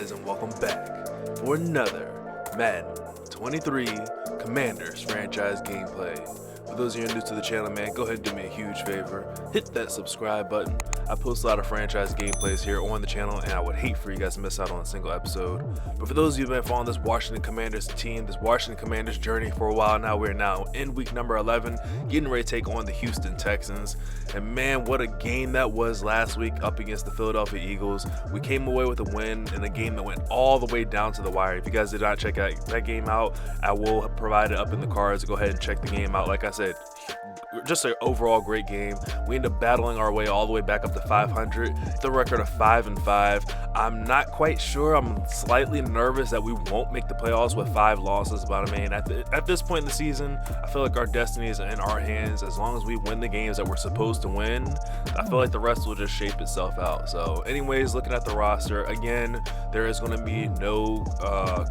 guys, and welcome back for another Madden 23 Commanders franchise gameplay. For those of you new to the channel, man, go ahead and do me a huge favor. Hit that subscribe button. I post a lot of franchise gameplays here on the channel, and I would hate for you guys to miss out on a single episode. But for those of you who have been following this Washington Commanders team, this Washington Commanders journey for a while now, we're now in week number 11, getting ready to take on the Houston Texans. And man, what a game that was last week up against the Philadelphia Eagles. We came away with a win in a game that went all the way down to the wire. If you guys did not check that game out, I will provide it up in the cards. Go ahead and check the game out. Like I said, just an overall great game. We ended up battling our way all the way back up to 500, the record of 5-5. I'm not quite sure. I'm slightly nervous that we won't make the playoffs with 5 losses, but I mean, at this point in the season, I feel like our destiny is in our hands. As long as we win the games that we're supposed to win, I feel like the rest will just shape itself out. So anyways, looking at the roster, again, there is going to be no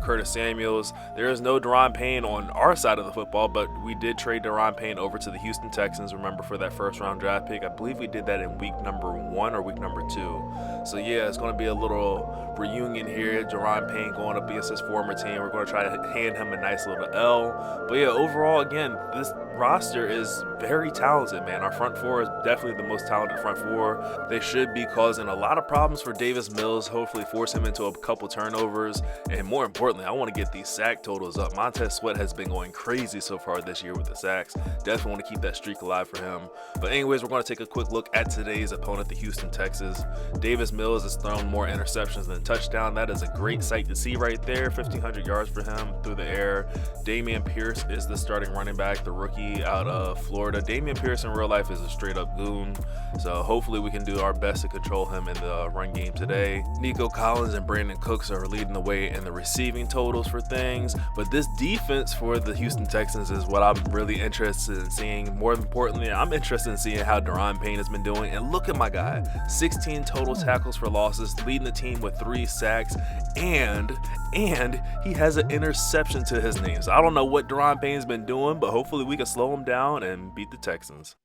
Curtis Samuels. There is no Daron Payne on our side of the football, but we did trade Daron Payne over to the Houston Texans, remember, for that first round draft pick. I believe we did that in week number 1 or week number 2. So yeah, it's going to be a little reunion here. Daron Payne going up against his former team. We're going to try to hand him a nice little L. But yeah, overall, again, this roster is very talented, man. Our front four is definitely the most talented front four. They should be causing a lot of problems for Davis Mills, hopefully force him into a couple turnovers, and more importantly, I want to get these sack totals up. Montez Sweat has been going crazy so far this year with the sacks. Definitely want to keep that streak alive for him. But anyways, we're going to take a quick look at today's opponent, the Houston Texans. Davis Mills has thrown more interceptions than touchdown. That is a great sight to see right there. 1,500 yards for him through the air. Dameon Pierce is the starting running back, the rookie out of Florida. Dameon Pierce in real life is a straight up goon, so hopefully we can do our best to control him in the run game today. Nico Collins and Brandon Cooks are leading the way in the receiving totals for things, but this defense for the Houston Texans is what I'm really interested in seeing. More importantly, I'm interested in seeing how Daron Payne has been doing, and look at my guy, 16 total tackles for losses, leading the team with 3 sacks, and he has an interception to his name. So I don't know what Daron Payne's been doing, but hopefully we can slow him down and beat the Texans.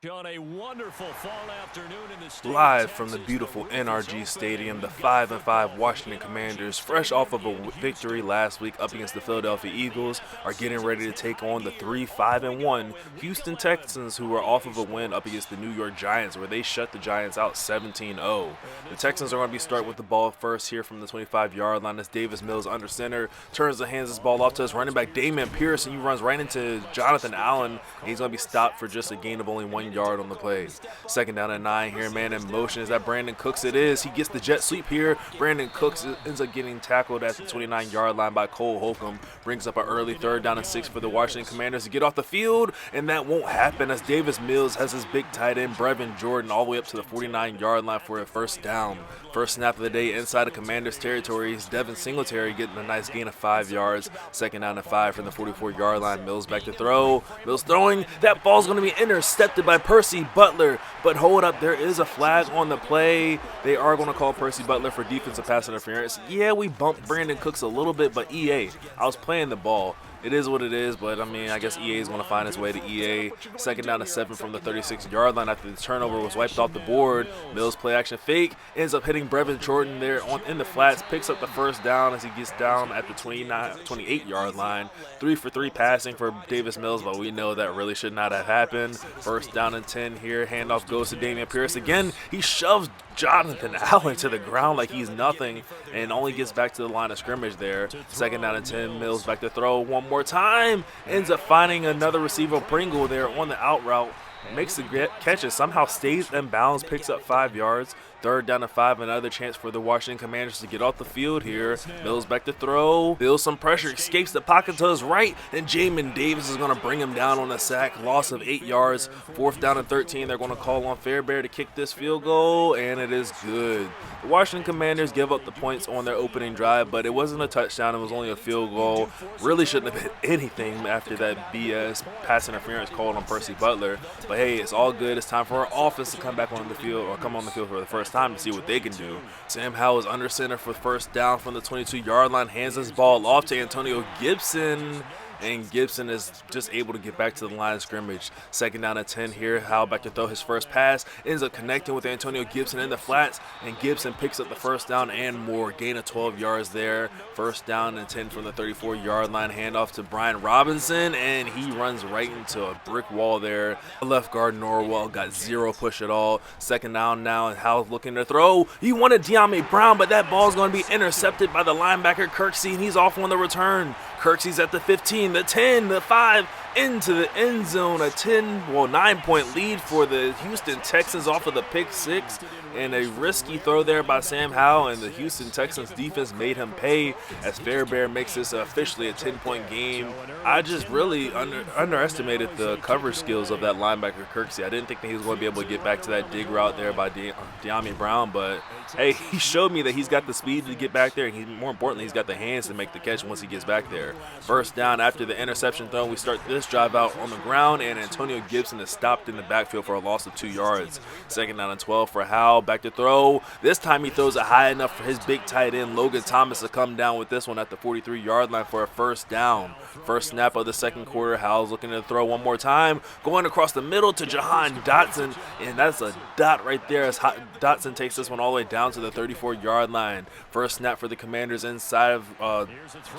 A wonderful fall afternoon in the state Live from the beautiful NRG Stadium, the 5-5 Washington Commanders, fresh off of a victory last week up against the Philadelphia Eagles, are getting ready to take on the 3-5-1 Houston Texans, who are off of a win up against the New York Giants, where they shut the Giants out 17-0. The Texans are going to be starting with the ball first here from the 25-yard line as Davis Mills under center turns and hands this ball off to his running back Dameon Pierce, and he runs right into Jonathan Allen, and he's going to be stopped for just a gain of only 1 yard on the play. Second down and 9 here, man in motion. Is that Brandon Cooks? It is. He gets the jet sweep here. Brandon Cooks ends up getting tackled at the 29-yard line by Cole Holcomb. Brings up an early 3rd down and 6 for the Washington Commanders to get off the field, and that won't happen as Davis Mills has his big tight end Brevin Jordan all the way up to the 49-yard line for a first down. First snap of the day inside the Commanders territory is Devin Singletary getting a nice gain of 5 yards. Second down and 5 from the 44-yard line. Mills back to throw. Mills throwing. That ball's going to be intercepted by Percy Butler, but hold up, there is a flag on the play. They are going to call Percy Butler for defensive pass interference. Yeah, we bumped Brandon Cooks a little bit, but EA, I was playing the ball. It is what it is, but I mean, I guess EA is going to find its way to EA. Second down and 7 from the 36-yard line after the turnover was wiped off the board. Mills play action fake, ends up hitting Brevin Jordan there in the flats, picks up the first down as he gets down at the 28-yard line. 3 for 3 passing for Davis Mills, but we know that really should not have happened. First down and 10 here. Handoff goes to Dameon Pierce. Again, he shoves Jonathan Allen to the ground like he's nothing and only gets back to the line of scrimmage there. Second down and 10. Mills back to throw one more time. Ends up finding another receiver, Pringle, there on the out route. Makes the catch and somehow stays in bounds, picks up 5 yards. Third down and 5, another chance for the Washington Commanders to get off the field here. Mills back to throw, feels some pressure, escapes the pocket to his right, and Jamin Davis is going to bring him down on a sack, loss of 8 yards. Fourth down and 13, they're going to call on Fairbairn to kick this field goal, and it is good. The Washington Commanders give up the points on their opening drive, but it wasn't a touchdown, it was only a field goal. Really shouldn't have been anything after that BS pass interference called on Percy Butler, but hey, it's all good. It's time for our offense to come back on the field, or come on the field for the first time to see what they can do. Sam Howell is under center for first down from the 22-yard line, hands his ball off to Antonio Gibson, and Gibson is just able to get back to the line of scrimmage. Second down and 10 here. Howell back to throw his first pass, ends up connecting with Antonio Gibson in the flats, and Gibson picks up the first down and more. Gain of 12 yards there. First down and 10 from the 34-yard line. Handoff to Brian Robinson, and he runs right into a brick wall there. Left guard Norwell got zero push at all. Second down now, and Howell's looking to throw. He wanted De'Ami Brown, but that ball's going to be intercepted by the linebacker Kirksey, and he's off on the return. Kirksey's at the 15, the 10, the 5, into the end zone. A 9-point lead for the Houston Texans off of the pick six, and a risky throw there by Sam Howell, and the Houston Texans defense made him pay as Fairbairn makes this officially a 10-point game. I just really underestimated the coverage skills of that linebacker Kirksey. I didn't think that he was going to be able to get back to that dig route there by De'Ami Brown, but hey, he showed me that he's got the speed to get back there, and more importantly, he's got the hands to make the catch once he gets back there. First down after the interception throw. We start this drive out on the ground, and Antonio Gibson is stopped in the backfield for a loss of 2 yards. Second down and 12 for Howell. Back to throw. This time he throws it high enough for his big tight end Logan Thomas to come down with this one at the 43-yard line for a first down. First snap of the second quarter. Howell's looking to throw one more time. Going across the middle to Jahan Dotson, and that's a dot right there as Dotson takes this one all the way down to the 34-yard line. First snap for the Commanders inside of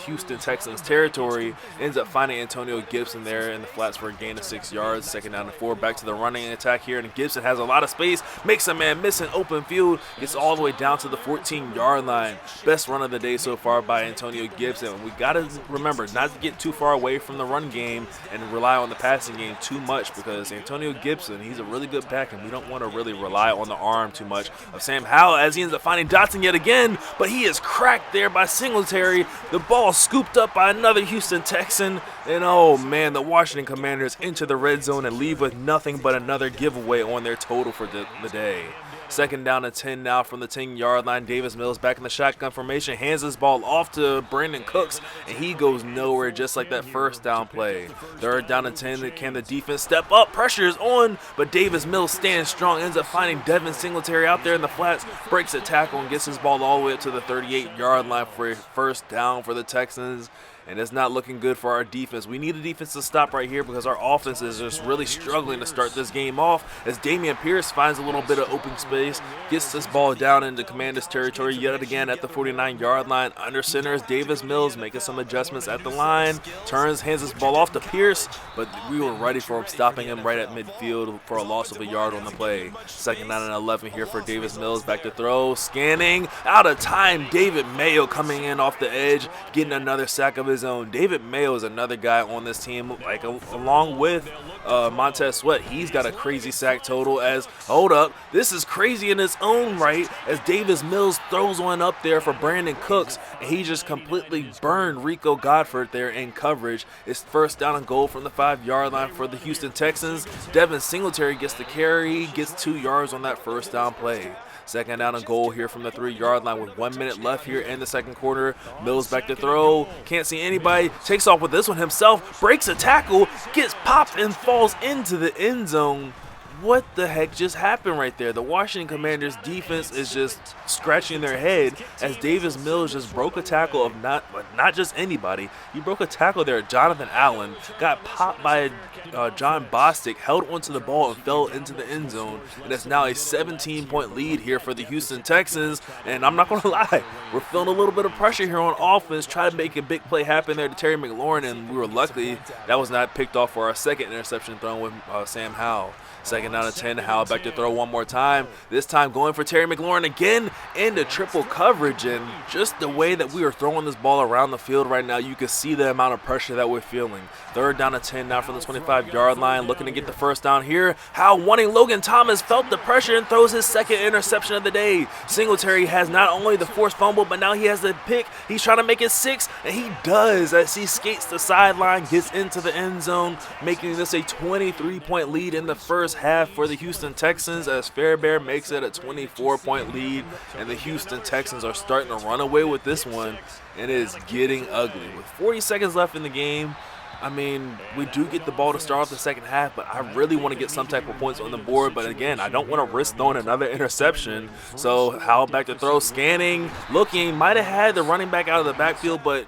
Houston Texans territory. Ends up finding Antonio Gibson there in the flats for a gain of 6 yards. Second down and 4. Back to the running attack here, and Gibson has a lot of space. Makes a man miss an open field. Gets all the way down to the 14-yard line. Best run of the day so far by Antonio Gibson. We got to remember not to get too far away from the run game and rely on the passing game too much, because Antonio Gibson, he's a really good back, and we don't want to really rely on the arm too much of Sam Howell, as he ends up finding Dotson yet again, but he is cracked there by Singletary. The ball scooped up by another Houston Texan, and oh man, the Washington Commanders enter the red zone and leave with nothing but another giveaway on their total for the day. Second down and 10 now from the 10-yard line. Davis Mills back in the shotgun formation, hands this ball off to Brandon Cooks, and he goes nowhere, just like that first down play. Third down and 10. Can the defense step up? Pressure is on, but Davis Mills stands strong, ends up finding Devin Singletary out there in the flats, breaks a tackle, and gets his ball all the way up to the 38-yard line for a first down for the Texans. And it's not looking good for our defense. We need the defense to stop right here, because our offense is just really struggling to start this game off, as Damian Pierce finds a little bit of open space, gets this ball down into Commanders territory yet again at the 49-yard line. Under center is Davis Mills making some adjustments at the line, turns, hands this ball off to Pierce, but we were ready for him, stopping him right at midfield for a loss of a yard on the play. Second down and 11 here for Davis Mills. Back to throw, scanning, out of time. David Mayo coming in off the edge, getting another sack of his own. David Mayo is another guy on this team, like along with Montez Sweat. He's got a crazy sack total. As hold up, this is crazy in its own right, as Davis Mills throws one up there for Brandon Cooks, and he just completely burned Rico Godford there in coverage. It's first down and goal from the 5-yard line for the Houston Texans. Devin Singletary gets the carry, gets 2 yards on that first down play. Second down and goal here from the 3-yard line with 1 minute left here in the second quarter. Mills back to throw. Can't see anybody. Takes off with this one himself. Breaks a tackle. Gets popped and falls into the end zone. What the heck just happened right there? The Washington Commanders defense is just scratching their head, as Davis Mills just broke a tackle of not just anybody. He broke a tackle there. Jonathan Allen got popped by John Bostic, held onto the ball and fell into the end zone. And it's now a 17-point lead here for the Houston Texans. And I'm not going to lie, we're feeling a little bit of pressure here on offense, trying to make a big play happen there to Terry McLaurin, and we were lucky that was not picked off for our second interception thrown with Sam Howell. Second down and 10, Howell back to throw one more time. This time going for Terry McLaurin again into triple coverage. And just the way that we are throwing this ball around the field right now, you can see the amount of pressure that we're feeling. Third down and 10 now from the 25-yard line, looking to get the first down here. Howell wanting Logan Thomas, felt the pressure and throws his second interception of the day. Singletary has not only the forced fumble, but now he has the pick. He's trying to make it 6, and he does as he skates the sideline, gets into the end zone, making this a 23-point lead in the first half for the Houston Texans, as Fairbairn makes it a 24-point lead, and the Houston Texans are starting to run away with this one, and it is getting ugly. With 40 seconds left in the game, I mean, we do get the ball to start off the second half, but I really want to get some type of points on the board. But again, I don't want to risk throwing another interception. So Howell back to throw, scanning, looking, might have had the running back out of the backfield, but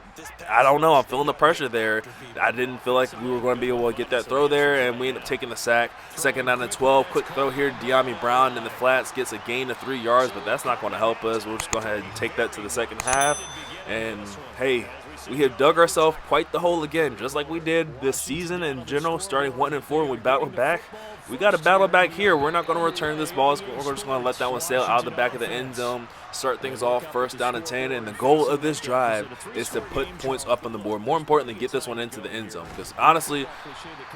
I don't know. I'm feeling the pressure there. I didn't feel like we were going to be able to get that throw there, and we ended up taking the sack. Second down and 12. Quick throw here. De'Ami Brown in the flats gets a gain of 3 yards, but that's not going to help us. We'll just go ahead and take that to the second half. And, hey, we have dug ourselves quite the hole again, just like we did this season in general, starting 1-4 when we battled back. We got to battle back here. We're not going to return this ball. We're just going to let that one sail out of the back of the end zone, start things off first down and 10. And the goal of this drive is to put points up on the board. More importantly, get this one into the end zone. Because honestly,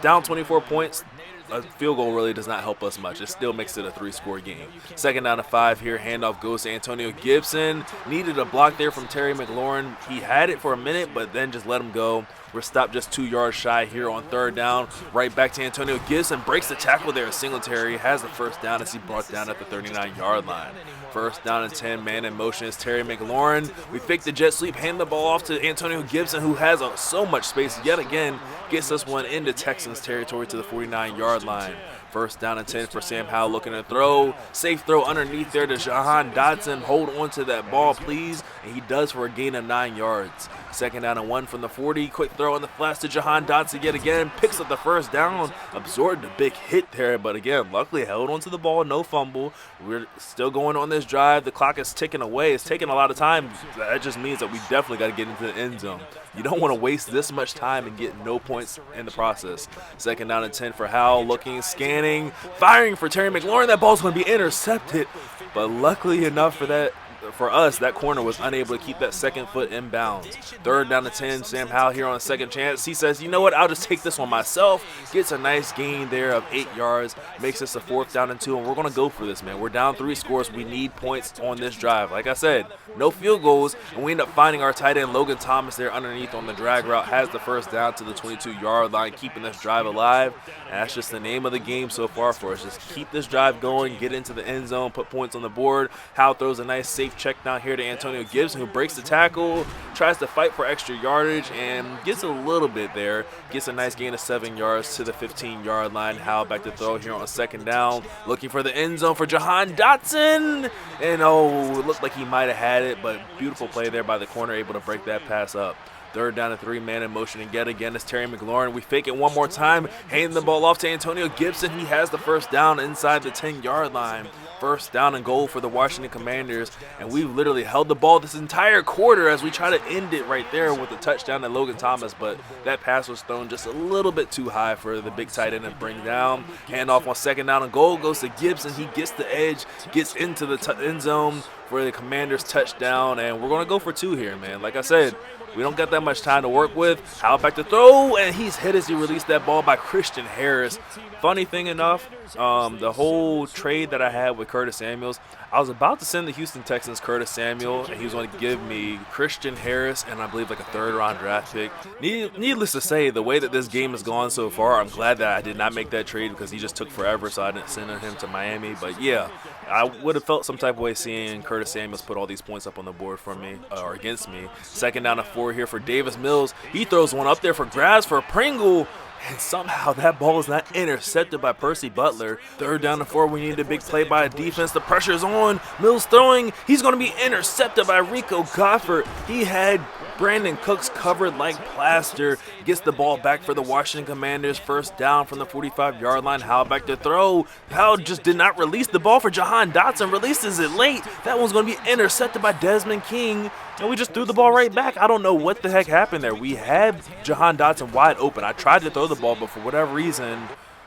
down 24 points, a field goal really does not help us much. It still makes it a 3-score game. Second down and 5 here. Handoff goes to Antonio Gibson. Needed a block there from Terry McLaurin. He had it for a minute, but then just let him go. We're stopped just 2 yards shy here on third down. Right back to Antonio Gibson. Breaks the tackle there. Singletary has the first down as he brought down at the 39-yard line. First down and 10, man in motion is Terry McLaurin. We fake the jet sweep, hand the ball off to Antonio Gibson, who has so much space yet again. Gets us one into Texans territory to the 49-yard line. First down and 10 for Sam Howell looking to throw. Safe throw underneath there to Jahan Dotson. Hold on to that ball, please. And he does for a gain of 9 yards. Second down and 1 from the 40. Quick throw on the flats to Jahan Dotson yet again. Picks up the first down. Absorbed a big hit there, but again, luckily held onto the ball. No fumble. We're still going on this drive. The clock is ticking away. It's taking a lot of time. That just means that we definitely got to get into the end zone. You don't want to waste this much time and get no points in the process. Second down and 10 for Howell. Looking, scanning, firing for Terry McLaurin. That ball's going to be intercepted. But luckily enough for us, that corner was unable to keep that second foot in bounds. Third down to 10, Sam Howell here on a second chance. He says, you know what, I'll just take this one myself. Gets a nice gain there of 8 yards. Makes us a fourth down and 2, and we're going to go for this, man. We're down 3 scores. We need points on this drive. Like I said, no field goals, and we end up finding our tight end, Logan Thomas, there underneath on the drag route. Has the first down to the 22-yard line, keeping this drive alive. And that's just the name of the game so far for us. Just keep this drive going, get into the end zone, put points on the board. Howell throws a nice safe check down here to Antonio Gibson, who breaks the tackle, tries to fight for extra yardage, and gets a little bit there. Gets a nice gain of 7 yards to the 15-yard line. Howell back to throw here on second down, looking for the end zone for Jahan Dotson. And it looked like he might have had it, but beautiful play there by the corner, able to break that pass up. Third down and 3, man in motion, and yet again it's Terry McLaurin. We fake it one more time, handing the ball off to Antonio Gibson. He has the first down inside the 10-yard line. First down and goal for the Washington Commanders, and we've literally held the ball this entire quarter as we try to end it right there with a touchdown to Logan Thomas, but that pass was thrown just a little bit too high for the big tight end to bring down. Handoff on second down and goal goes to Gibson. He gets the edge, gets into the end zone for the Commanders touchdown, and we're going to go for 2 here, man. Like I said, we don't got that much time to work with. Howell back to throw, and he's hit as he released that ball by Christian Harris. Funny thing enough, the whole trade that I had with Curtis Samuels, I was about to send the Houston Texans Curtis Samuel, and he was going to give me Christian Harris and I believe like a third-round draft pick. Needless to say, the way that this game has gone so far, I'm glad that I did not make that trade because he just took forever, so I didn't send him to Miami. But yeah, I would have felt some type of way seeing Curtis Samuels put all these points up on the board for me, or against me. Second down and 4 here for Davis Mills. He throws one up there for grabs for Pringle. And somehow that ball is not intercepted by Percy Butler. Third down and 4, we need a big play by a defense. The pressure's on. Mills throwing. He's going to be intercepted by Rico Goffert. He had Brandon Cooks covered like plaster. Gets the ball back for the Washington Commanders. First down from the 45-yard line. Howell back to throw. Howell just did not release the ball for Jahan Dotson. Releases it late. That one's going to be intercepted by Desmond King. And we just threw the ball right back. I don't know what the heck happened there. We had Jahan Dotson wide open. I tried to throw the ball, but for whatever reason,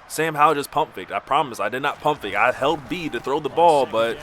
Sam Howell just pump faked. I promise I did not pump fake. I held B to throw the ball, but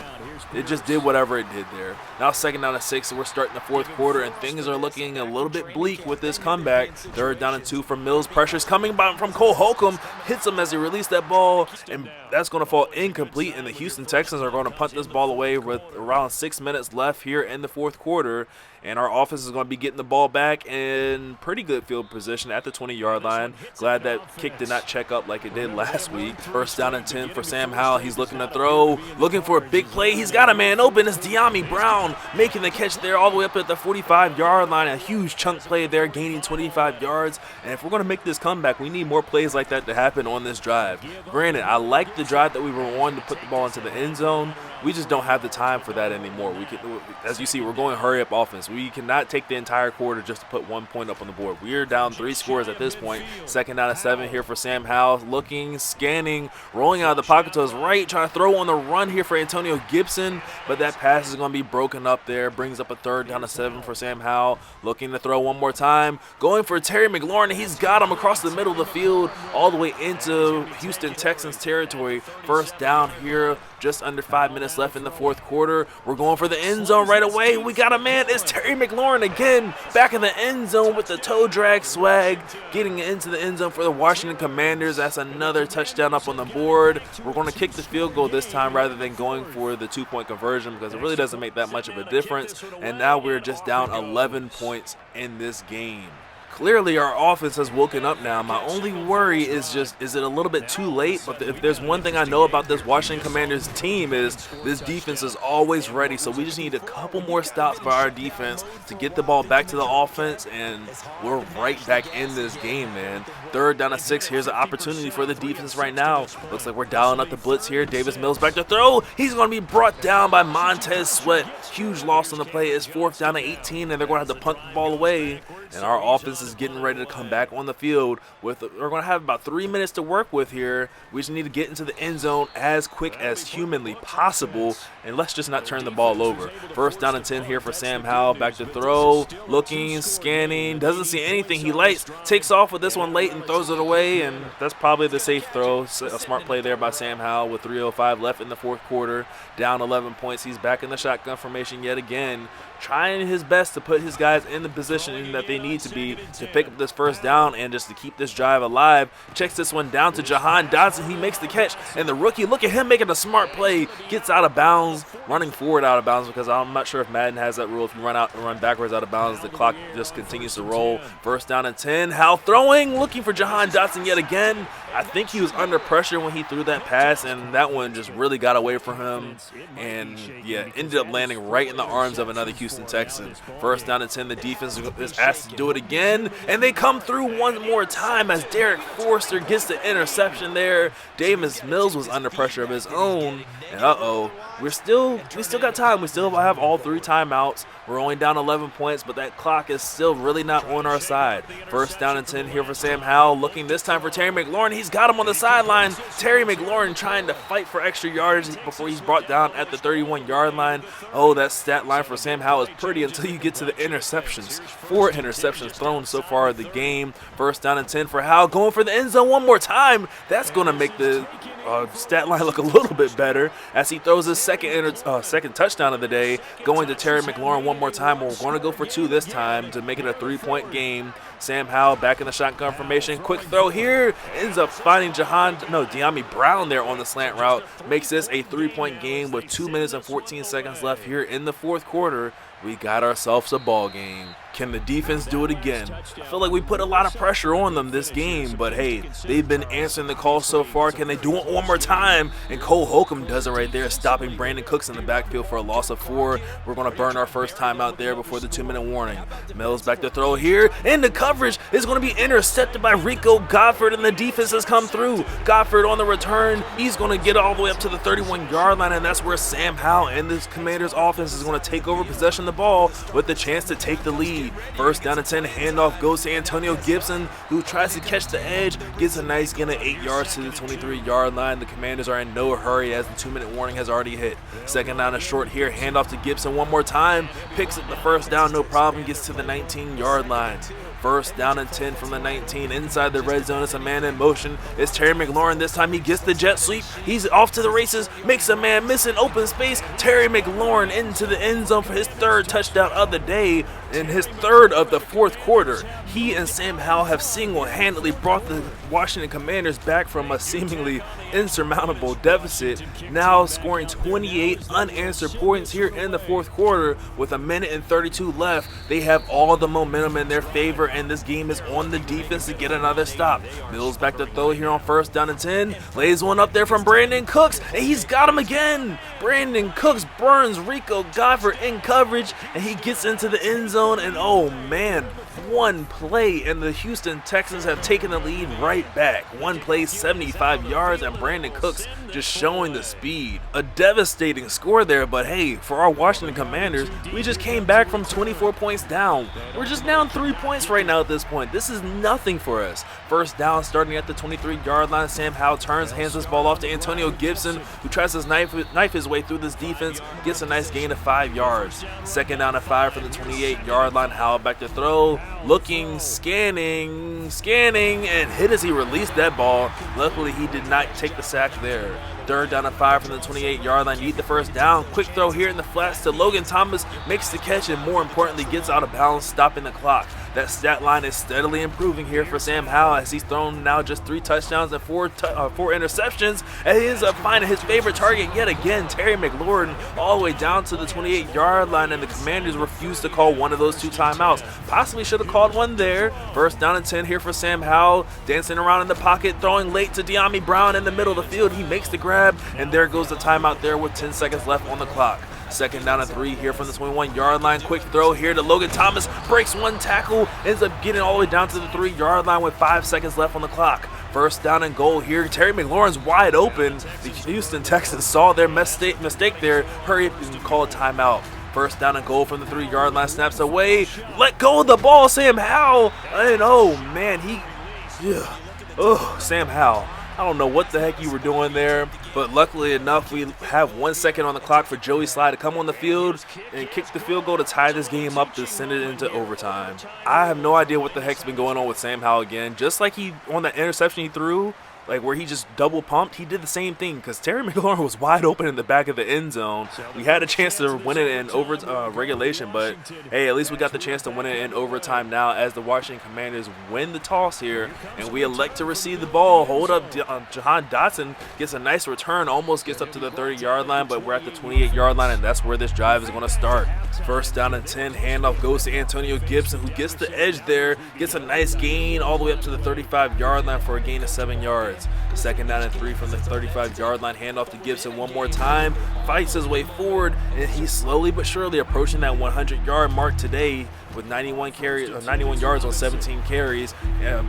it just did whatever it did there. Now second down and 6, and we're starting the fourth quarter, and things are looking a little bit bleak with this comeback. Third down and 2 from Mills. Pressure's coming by from Cole Holcomb. Hits him as he released that ball, and that's going to fall incomplete, and the Houston Texans are going to punt this ball away with around 6 minutes left here in the fourth quarter. And our offense is going to be getting the ball back in pretty good field position at the 20-yard line. Glad that kick did not check up like it did last week. First down and 10 for Sam Howell. He's looking to throw, looking for a big play. He's got a man open. It's De'Ami Brown making the catch there all the way up at the 45-yard line. A huge chunk play there, gaining 25 yards. And if we're going to make this comeback, we need more plays like that to happen on this drive. Granted, I like the drive that we were on to put the ball into the end zone, we just don't have the time for that anymore. We can, as you see, we're going hurry-up offense. We cannot take the entire quarter just to put 1 point up on the board. We are down 3 scores at this point. Second down and 7 here for Sam Howell. Looking, scanning, rolling out of the pocket to his right, trying to throw on the run here for Antonio Gibson, but that pass is going to be broken up there. Brings up a third down and 7 for Sam Howell. Looking to throw one more time. Going for Terry McLaurin. He's got him across the middle of the field all the way into Houston Texans territory. First down here. Just under 5 minutes left in the fourth quarter. We're going for the end zone right away. We got a man. It's Terry McLaurin again, back in the end zone with the toe drag swag, getting into the end zone for the Washington Commanders. That's another touchdown up on the board. We're going to kick the field goal this time rather than going for the 2-point conversion because it really doesn't make that much of a difference. And now we're just down 11 points in this game. Clearly, our offense has woken up now. My only worry is just, is it a little bit too late? But if there's one thing I know about this Washington Commanders team is this defense is always ready. So we just need a couple more stops by our defense to get the ball back to the offense, and we're right back in this game, man. Third down and 6. Here's an opportunity for the defense right now. Looks like we're dialing up the blitz here. Davis Mills back to throw. He's going to be brought down by Montez Sweat. Huge loss on the play. It's fourth down and 18, and they're going to have to punt the ball away. And our offense is getting ready to come back on the field. We're going to have about 3 minutes to work with here. We just need to get into the end zone as quick as humanly possible, and let's just not turn the ball over. First down and 10 here for Sam Howell. Back to throw, looking, scanning, doesn't see anything he likes. Takes off with this one late and throws it away, and that's probably the safe throw. A smart play there by Sam Howell with 3:05 left in the fourth quarter. Down 11 points. He's back in the shotgun formation yet again, trying his best to put his guys in the position that they need to be to pick up this first down and just to keep this drive alive. Checks this one down to Jahan Dotson. He makes the catch, and the rookie, look at him making a smart play, gets out of bounds, running forward out of bounds, because I'm not sure if Madden has that rule. If you run backwards out of bounds, the clock just continues to roll. First down and 10. Howell throwing, looking for Jahan Dotson yet again. I think he was under pressure when he threw that pass, and that one just really got away from him, and yeah, ended up landing right in the arms of another Houston Texan. First down and 10. The defense is asked to do it again, and they come through one more time as Derek Forster gets the interception there. Davis Mills was under pressure of his own, and we still got time. We still have all 3 timeouts. We're only down 11 points, but that clock is still really not on our side. First down and 10 here for Sam Howell, looking this time for Terry McLaurin. He's got him on the sideline. Terry McLaurin trying to fight for extra yardage before he's brought down at the 31-yard line. Oh, that stat line for Sam Howell is pretty until you get to the interceptions. 4 interceptions thrown so far in the game. First down and 10 for Howell, going for the end zone one more time. That's going to make the stat line look a little bit better as he throws his second touchdown of the day, going to Terry McLaurin one more time. We're going to go for 2 this time to make it a 3-point game. Sam Howell back in the shotgun formation. Quick throw here. Ends up finding De'Ami Brown there on the slant route. Makes this a 3-point game with 2 minutes and 14 seconds left here in the fourth quarter. We got ourselves a ball game. Can the defense do it again? I feel like we put a lot of pressure on them this game, but hey, they've been answering the call so far. Can they do it one more time? And Cole Holcomb does it right there, stopping Brandon Cooks in the backfield for a loss of 4. We're going to burn our first time out there before the 2-minute warning. Mills back to throw here, and the coverage is going to be intercepted by Rico Godford, and the defense has come through. Godford on the return. He's going to get all the way up to the 31-yard line, and that's where Sam Howell and this Commanders offense is going to take over possession of the ball with the chance to take the lead. First down and 10, handoff goes to Antonio Gibson, who tries to catch the edge, gets a nice gain of 8 yards to the 23-yard line. The Commanders are in no hurry as the 2-minute warning has already hit. Second down and short here, handoff to Gibson one more time, picks up the first down, no problem, gets to the 19-yard line. First down and 10 from the 19. Inside the red zone, it's a man in motion. It's Terry McLaurin. This time he gets the jet sweep. He's off to the races, makes a man miss in open space. Terry McLaurin into the end zone for his 3rd touchdown of the day and his 3rd of the fourth quarter. He and Sam Howell have single-handedly brought the Washington Commanders back from a seemingly insurmountable deficit, now scoring 28 unanswered points here in the fourth quarter with 1:32 left. They have all the momentum in their favor, and this game is on the defense to get another stop. Mills back to throw here on first down and 10. Lays one up there from Brandon Cooks, and he's got him again. Brandon Cooks burns Rico Godford in coverage, and he gets into the end zone, and oh man, One play, and the Houston Texans have taken the lead right back. One play, 75 yards, and Brandon Cooks just showing the speed. A devastating score there, but hey, for our Washington Commanders, we just came back from 24 points down. We're just down 3 points right now at this point. This is nothing for us. First down, starting at the 23-yard line. Sam Howell turns, hands this ball off to Antonio Gibson, who tries to knife his way through this defense, gets a nice gain of 5 yards. Second down and 5 from the 28-yard line. Howell back to throw, looking, scanning, and hit as he released that ball. Luckily, he did not take the sack there. Third down and 5 from the 28-yard line. Need the first down. Quick throw here in the flats to Logan Thomas. Makes the catch and more importantly gets out of bounds, stopping the clock. That stat line is steadily improving here for Sam Howell as he's thrown now just 3 touchdowns and 4 interceptions. And he ends up finding his favorite target yet again, Terry McLaurin, all the way down to the 28-yard line. And the Commanders refused to call one of those 2 timeouts. Possibly should have called one there. First down and 10 here for Sam Howell. Dancing around in the pocket, throwing late to De'Ami Brown in the middle of the field. He makes the grab, and there goes the timeout there with 10 seconds left on the clock. Second down and 3 here from the 21-yard line. Quick throw here to Logan Thomas. Breaks 1 tackle. Ends up getting all the way down to the 3-yard line with 5 seconds left on the clock. First down and goal here. Terry McLaurin's wide open. The Houston Texans saw their mistake there. Hurry up and call a timeout. First down and goal from the 3-yard line. Snaps away. Let go of the ball, Sam Howell. And oh, man, Sam Howell. I don't know what the heck you were doing there, but luckily enough, we have 1 second on the clock for Joey Slye to come on the field and kick the field goal to tie this game up to send it into overtime. I have no idea what the heck's been going on with Sam Howell again. Just like on that interception he threw, like where he just double pumped, he did the same thing because Terry McLaurin was wide open in the back of the end zone. We had a chance to win it in regulation, but hey, at least we got the chance to win it in overtime now as the Washington Commanders win the toss here, and we elect to receive the ball. Hold up, Jahan Dotson gets a nice return, almost gets up to the 30-yard line, but we're at the 28-yard line, and that's where this drive is going to start. First down and 10, handoff goes to Antonio Gibson, who gets the edge there, gets a nice gain all the way up to the 35-yard line for a gain of 7 yards. Second down and 3 from the 35-yard line. Handoff to Gibson one more time. Fights his way forward, and he's slowly but surely approaching that 100-yard mark today with 91 yards on 17 carries.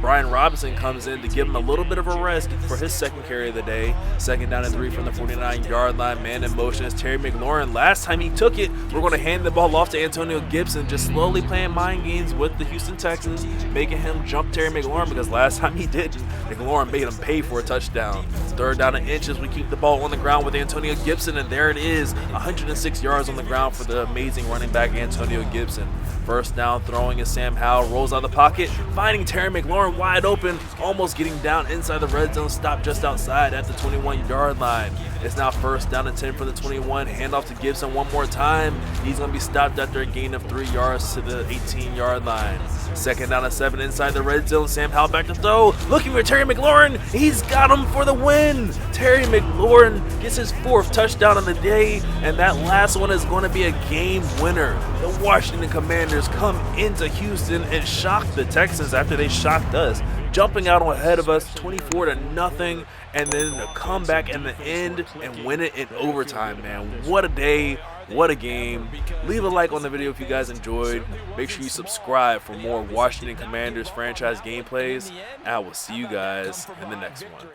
Brian Robinson comes in to give him a little bit of a rest for his second carry of the day. Second down and 3 from the 49-yard line. Man in motion is Terry McLaurin. Last time he took it, we're going to hand the ball off to Antonio Gibson, just slowly playing mind games with the Houston Texans, making him jump Terry McLaurin because last time he didn't, McLaurin made him pay for a touchdown. Third down and inches. We keep the ball on the ground with Antonio Gibson, and there it is, 106 yards on the ground for the amazing running back Antonio Gibson. First down, throwing is Sam Howell, rolls out of the pocket, finding Terry McLaurin wide open, almost getting down inside the red zone, stopped just outside at the 21-yard line. It's now first down and 10 for the 21, handoff to Gibson one more time. He's going to be stopped after a gain of 3 yards to the 18-yard line. Second down and 7 inside the red zone. Sam Howell back to throw, looking for Terry McLaurin. He's got him for the win. Terry McLaurin gets his 4th touchdown of the day, and that last one is going to be a game winner. The Washington Commanders come into Houston and shock the Texans after they shocked us, jumping out ahead of us 24-0, and then a comeback in the end and win it in overtime, man. What a day. What a game. Leave a like on the video if you guys enjoyed. Make sure you subscribe for more Washington Commanders franchise gameplays. And I will see you guys in the next one.